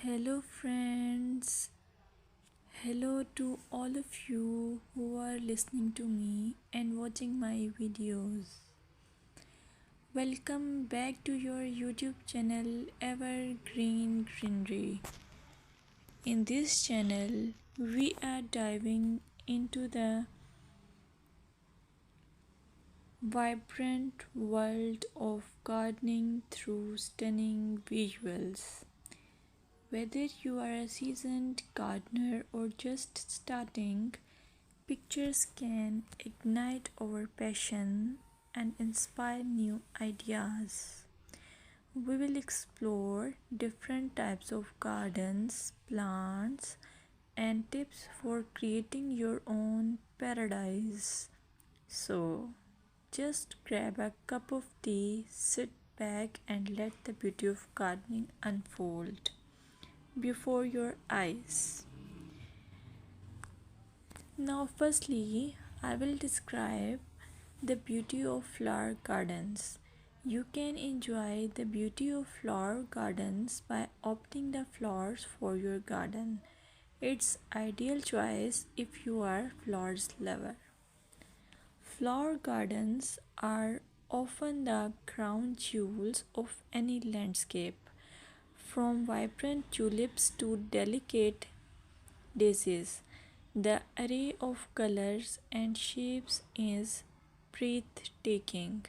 Hello, friends. Hello to all of you who are listening to me and watching my videos. Welcome back to your YouTube channel Evergreen Greenery. In this channel, we are diving into the vibrant world of gardening through stunning visuals. Whether you are a seasoned gardener or just starting, pictures can ignite our passion and inspire new ideas. We will explore different types of gardens, plants, and tips for creating your own paradise. So, just grab a cup of tea, sit back, and let the beauty of gardening unfold before your eyes. Now, firstly, I will describe the beauty of flower gardens. You can enjoy the beauty of flower gardens by opting the flowers for your garden. It's ideal choice if you are flowers lover. Flower gardens are often the crown jewels of any landscape, from vibrant tulips to delicate daisies. The array of colors and shapes is breathtaking.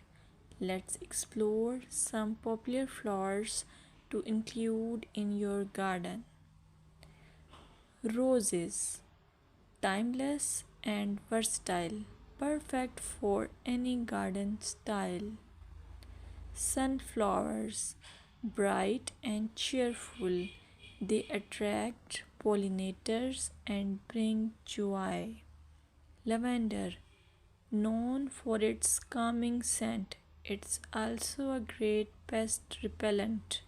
Let's explore some popular flowers to include in your garden. Roses, timeless and versatile, perfect for any garden style. Sunflowers, bright and cheerful, they attract pollinators and bring joy. Lavender, known for its calming scent, it's also a great pest repellent.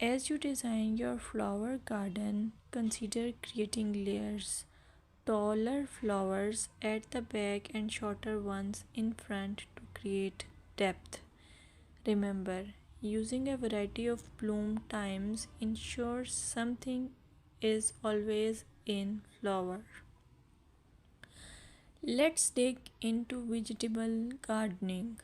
As you design your flower garden, consider creating layers. Taller flowers at the back and shorter ones in front to create depth. Remember, using a variety of bloom times ensures something is always in flower. Let's dig into vegetable gardening.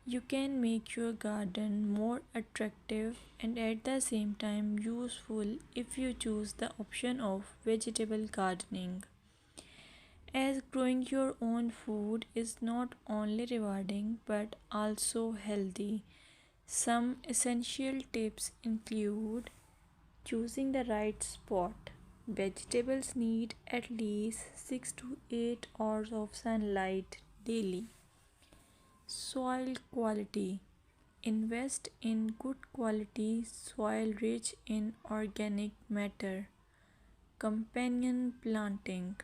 You can make your garden more attractive and at the same time useful if you choose the option of vegetable gardening. As growing your own food is not only rewarding but also healthy. Some essential tips include choosing the right spot. Vegetables need at least 6 to 8 hours of sunlight daily. Soil quality. Invest in good quality soil rich in organic matter. Companion planting.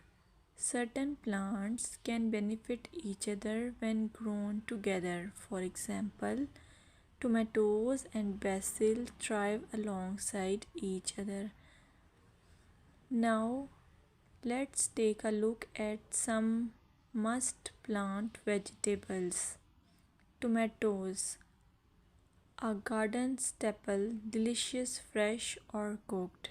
Certain plants can benefit each other when grown together. For example, tomatoes and basil thrive alongside each other. Now, let's take a look at some must plant vegetables. Tomatoes, a garden staple, delicious fresh or cooked.